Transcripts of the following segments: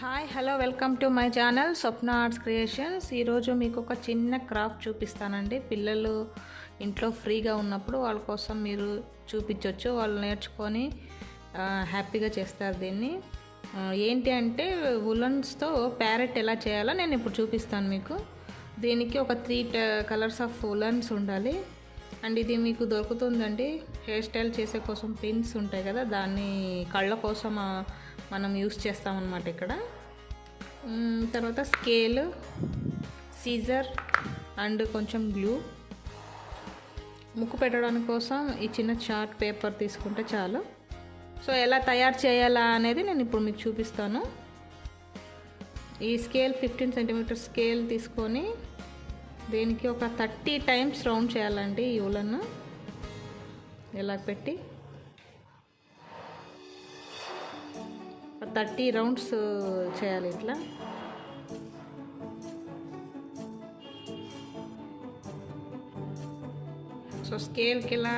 Hi hello welcome to my channel Swapna arts creations. ఈరోజు మీకు ఒక చిన్న క్రాఫ్ట్ చూపిస్తానండి. పిల్లలు ఇంట్లో ఫ్రీగా ఉన్నప్పుడు వాళ్ళ కోసం మీరు చూపించవచ్చు. వాళ్ళు నేర్చుకొని హ్యాపీగా చేస్తారు దీన్ని. ఏంటి అంటే ఉలన్స్తో ప్యారెట్ ఎలా చేయాలో నేను ఇప్పుడు చూపిస్తాను మీకు. దీనికి ఒక 3 కలర్స్ ఆఫ్ ఉలన్స్ ఉండాలి. అండ్ ఇది మీకు దొరుకుతుందండి. హెయిర్ స్టైల్ చేసే కోసం పిన్స్ ఉంటాయి కదా, దాన్ని కళ్ళ కోసం మనం యూస్ చేస్తామన్నమాట ఇక్కడ. తర్వాత స్కేల్, సీజర్ అండ్ కొంచెం గ్లూ. ముక్కు పెట్టడానికి కోసం ఈ చిన్న చార్ట్ పేపర్ తీసుకుంటే చాలు. సో ఎలా తయారు చేయాలా అనేది నేను ఇప్పుడు మీకు చూపిస్తాను. ఈ స్కేల్ 15 సెంటీమీటర్ స్కేల్ తీసుకొని దీనికి ఒక 30 టైమ్స్ రౌండ్ చేయాలండి. ఈ ఉలను ఇలా పెట్టి 30 రౌండ్స్ చేయాలి ఇట్లా. సో స్కేల్కి ఇలా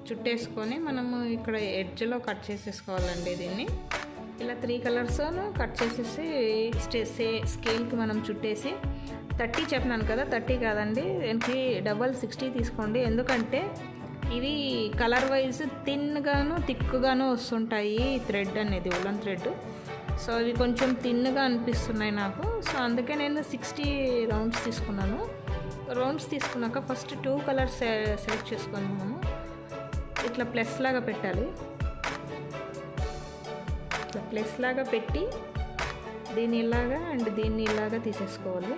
చుట్టేసుకొని మనము ఇక్కడ ఎడ్జ్లో కట్ చేసేసుకోవాలండి. దీన్ని ఇలా 3 కలర్స్ను కట్ చేసేసి స్కేల్కి మనం చుట్టేసి 30 చెప్పినాను కదా, 30 కాదండి, దీనికి డబల్ 60 తీసుకోండి. ఎందుకంటే ఇవి కలర్ వైజ్ థిన్గాను థిక్గాను వస్తుంటాయి థ్రెడ్ అనేది, ఉలన్ థ్రెడ్. సో ఇవి కొంచెం థిన్గా అనిపిస్తున్నాయి నాకు. సో అందుకే నేను 60 రౌండ్స్ తీసుకున్నాను. రౌండ్స్ తీసుకున్నాక ఫస్ట్ 2 కలర్స్ సెలెక్ట్ చేసుకొని మనము ఇట్లా ప్లస్ లాగా పెట్టాలి. ఇట్లా ప్లస్ లాగా పెట్టి దీన్ని ఇలాగా అండ్ దీన్ని ఇలాగా తీసేసుకోవాలి.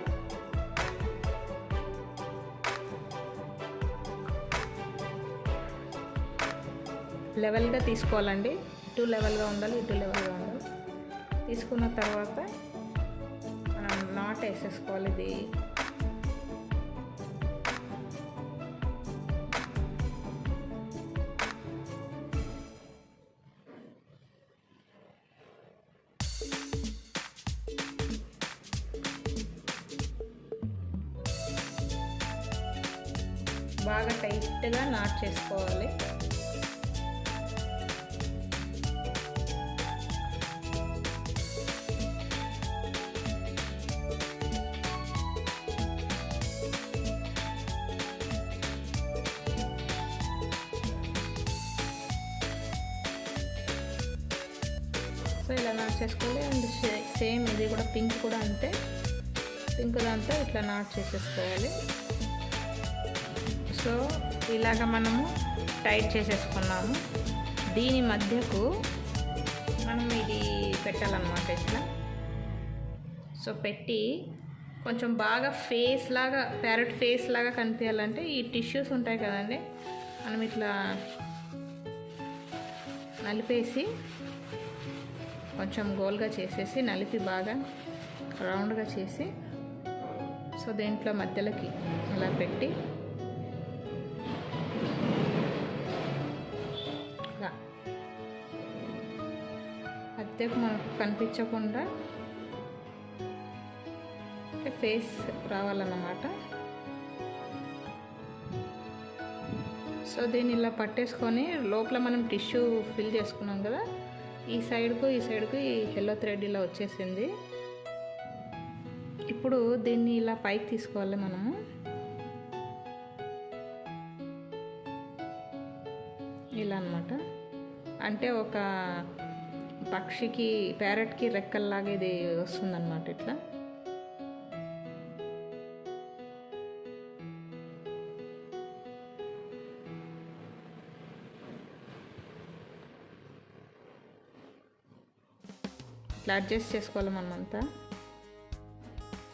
లెవెల్గా తీసుకోవాలండి. ఇటు లెవెల్గా ఉండాలి, ఇటు లెవెల్గా ఉండాలి. తీసుకున్న తర్వాత మనం నాట్ వేసేసుకోవాలి. ఇది బాగా టైట్గా నాట్ చేసుకోవాలి. సో ఇలా నాట్ చేసుకోవాలి. అండ్ సేమ్ ఇది కూడా పింక్ కూడా అంతే. పింక్ దాంతో ఇట్లా నాట్ చేసేసుకోవాలి. సో ఇలాగ మనము టైట్ చేసేసుకున్నాము. దీని మధ్యకు మనం ఇది పెట్టాలన్నమాట ఇట్లా. సో పెట్టి కొంచెం బాగా ఫేస్ లాగా, ప్యారెట్ ఫేస్ లాగా కనిపించాలంటే ఈ టిష్యూస్ ఉంటాయి కదండి, మనం ఇట్లా నలిపేసి కొంచెం గోల్గా చేసేసి నలిపి బాగా రౌండ్గా చేసి సో దీంట్లో మధ్యలోకి అలా పెట్టి ఇలా మధ్యకు మనకు కనిపించకుండా ఫేస్ రావాలన్నమాట. సో దీన్ని ఇలా పట్టేసుకొని లోపల మనం టిష్యూ ఫిల్ చేసుకున్నాం కదా, ఈ సైడ్కు ఈ ఎల్లో థ్రెడ్ ఇలా వచ్చేసింది. ఇప్పుడు దీన్ని ఇలా పైకి తీసుకోవాలి మనము. ఇలా అన్నమాట. అంటే ఒక పక్షికి, ప్యారెట్కి రెక్కల్లాగా ఇది వస్తుందన్నమాట ఇట్లా. ఇట్లా అడ్జస్ట్ చేసుకోవాలి మనమంతా.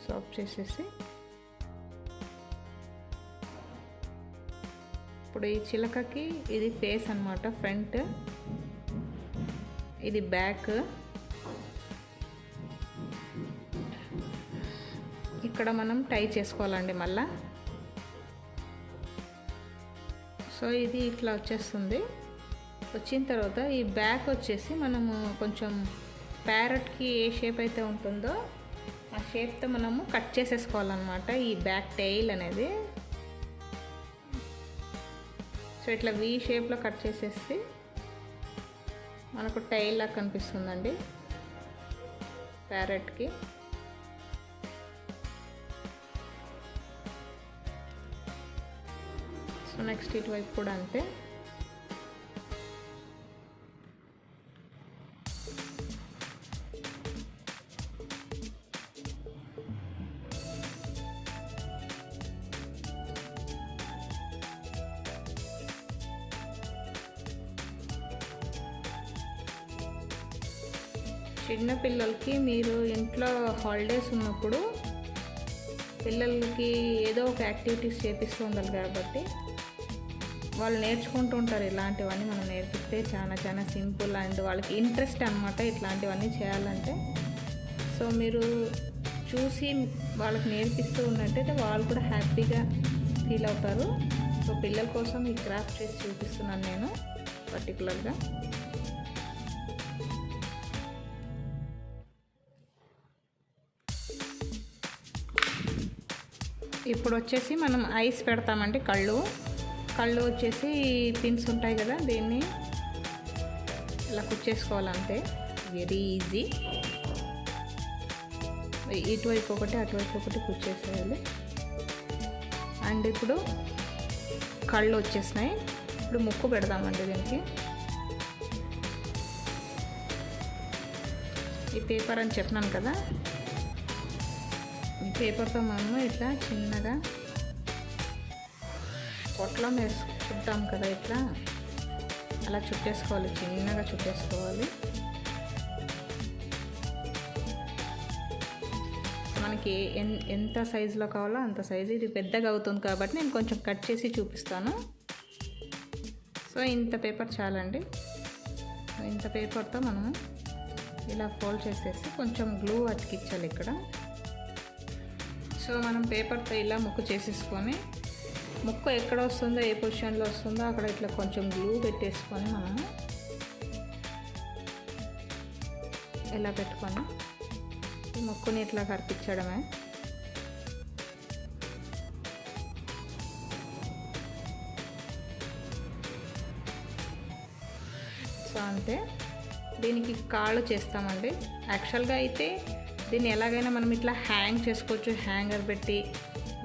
సాఫ్ట్ చేసేసి ఇప్పుడు ఈ చిలకకి ఇది ఫేస్ అన్నమాట, ఫ్రంట్, ఇది బ్యాక్. ఇక్కడ మనం టై చేసుకోవాలండి మళ్ళా. సో ఇది ఇట్లా వచ్చేస్తుంది. వచ్చిన తర్వాత ఈ బ్యాక్ వచ్చేసి మనము కొంచెం ప్యారెట్కి ఏ షేప్ అయితే ఉంటుందో ఆ షేప్తో మనము కట్ చేసేసుకోవాలన్నమాట ఈ బ్యాక్ టెయిల్ అనేది. సో ఇట్లా వి షేప్లో కట్ చేసేసి మనకు టైల్ లాగా కనిపిస్తుందండి. ప్యారెట్కి. సో నెక్స్ట్ ఇటువైపు కూడా అంతే. చిన్న పిల్లలకి మీరు ఇంట్లో హాలిడేస్ ఉన్నప్పుడు పిల్లలకి ఏదో ఒక యాక్టివిటీస్ చేపిస్తూ ఉండాలి కాబట్టి వాళ్ళు నేర్చుకుంటూ ఉంటారు. ఇలాంటివన్నీ మనం నేర్పిస్తే చాలా సింపుల్ అండ్ వాళ్ళకి ఇంట్రెస్ట్ అనమాట ఇట్లాంటివన్నీ చేయాలంటే. సో మీరు చూసి వాళ్ళకి నేర్పిస్తూ ఉన్నట్టయితే వాళ్ళు కూడా హ్యాపీగా ఫీల్ అవుతారు. సో పిల్లల కోసం ఈ క్రాఫ్ట్ చేసి చూపిస్తున్నాను నేను పర్టికులర్గా. ఇప్పుడు వచ్చేసి మనం ఐస్ పెడతామండి. కళ్ళు వచ్చేసి పిన్స్ ఉంటాయి కదా, దీన్ని ఇలా కుచ్చేసుకోవాలంటే వెరీ ఈజీ. ఇటువైపు ఒకటి అటువైపు ఒకటి కుచ్చేసేయాలి. అండ్ ఇప్పుడు కళ్ళు వచ్చేసినాయి. ఇప్పుడు ముక్కు పెడదామండి దీనికి. ఈ పేపర్ అని చెప్పినాను కదా, ఈ పేపర్తో మనము ఇట్లా చిన్నగా పొట్లం చుట్టాం కదా, ఇట్లా అలా చుట్టేసుకోవాలి, చిన్నగా చుట్టేసుకోవాలి. మనకి ఎంత సైజులో కావాలో అంత సైజు. ఇది పెద్దగా అవుతుంది కాబట్టి నేను కొంచెం కట్ చేసి చూపిస్తాను. సో ఇంత పేపర్ చాలండి. ఇంత పేపర్తో మనము ఇలా ఫోల్డ్ చేసేసి కొంచెం గ్లూ అతికించాలి ఇక్కడ. సో మనం పేపర్తో ఇలా ముక్కు చేసేసుకొని, ముక్కు ఎక్కడ వస్తుందో ఏ పొజిషన్లో వస్తుందో అక్కడ ఇట్లా కొంచెం గ్లూ పెట్టేసుకొని మనము ఇలా పెట్టుకొని ఈ ముక్కుని ఇట్లా కరిపించడమే. సో అంతే. దీనికి కాళ్ళు చేస్తామండి. యాక్చువల్గా అయితే దీన్ని ఎలాగైనా మనం ఇట్లా హ్యాంగ్ చేసుకోవచ్చు, హ్యాంగర్ పెట్టి,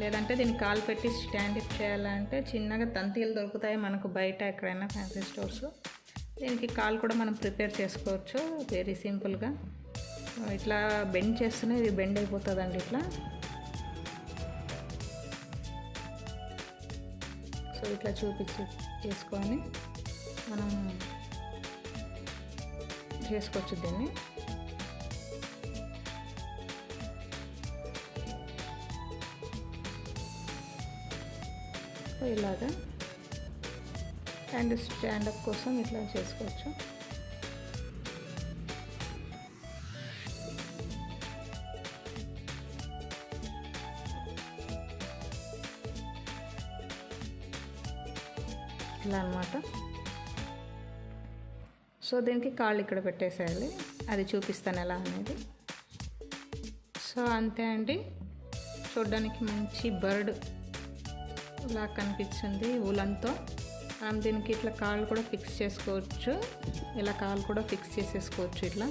లేదంటే దీన్ని కాలు పెట్టి స్టాండ్ అప్ చేయాలంటే చిన్నగా తంతీలు దొరుకుతాయి మనకు బయట ఎక్కడైనా ఫ్యాన్సీ స్టోర్స్. దీనికి కాలు కూడా మనం ప్రిపేర్ చేసుకోవచ్చు వెరీ సింపుల్గా. ఇట్లా బెండ్ చేస్తూనే ఇది బెండ్ అయిపోతుందండి ఇట్లా. సో ఇట్లా చేసుకొని మనం చేసుకోవచ్చు దీన్ని. ఇలాగా అండ్ స్టాండప్ కోసం ఇట్లా చేసుకోవచ్చు. ఇలా అన్నమాట. సో దీనికి కాళ్ళు ఇక్కడ పెట్టేసేయాలి. అది చూపిస్తాను ఎలా అనేది. సో అంతే అండి. చూడడానికి మంచి బర్డ్ ఇలా కనిపించింది ఊలంతో. మనం దీనికి ఇట్లా కాళ్ళు కూడా ఫిక్స్ చేసుకోవచ్చు. ఇలా కాళ్ళు కూడా ఫిక్స్ చేసేసుకోవచ్చు. ఇట్లా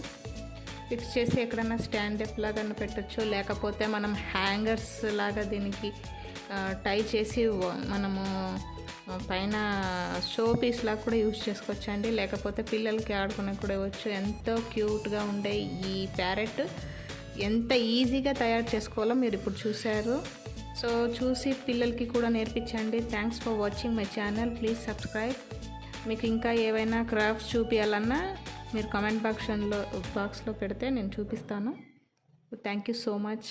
ఫిక్స్ చేసి ఎక్కడైనా స్టాండ్ అప్ లాగా పెట్టచ్చు, లేకపోతే మనం హ్యాంగర్స్ లాగా దీనికి టై చేసి మనము పైన షో పీస్ లాగా కూడా యూజ్ చేసుకోవచ్చు అండి. లేకపోతే పిల్లలకి ఆడుకునే కూడా ఇవ్వచ్చు. ఎంతో క్యూట్గా ఉండే ఈ ప్యారెట్ ఎంత ఈజీగా తయారు చేసుకోవాలో మీరు ఇప్పుడు చూశారు. సో చూసి పిల్లలకి కూడా నేర్పించండి. Thanks for watching my channel. Please subscribe. మీకు ఇంకా ఏవైనా క్రాఫ్ట్స్ చూపించాలన్నా మీరు కామెంట్ బాక్స్లో పెడితే నేను చూపిస్తాను. Thank you so much.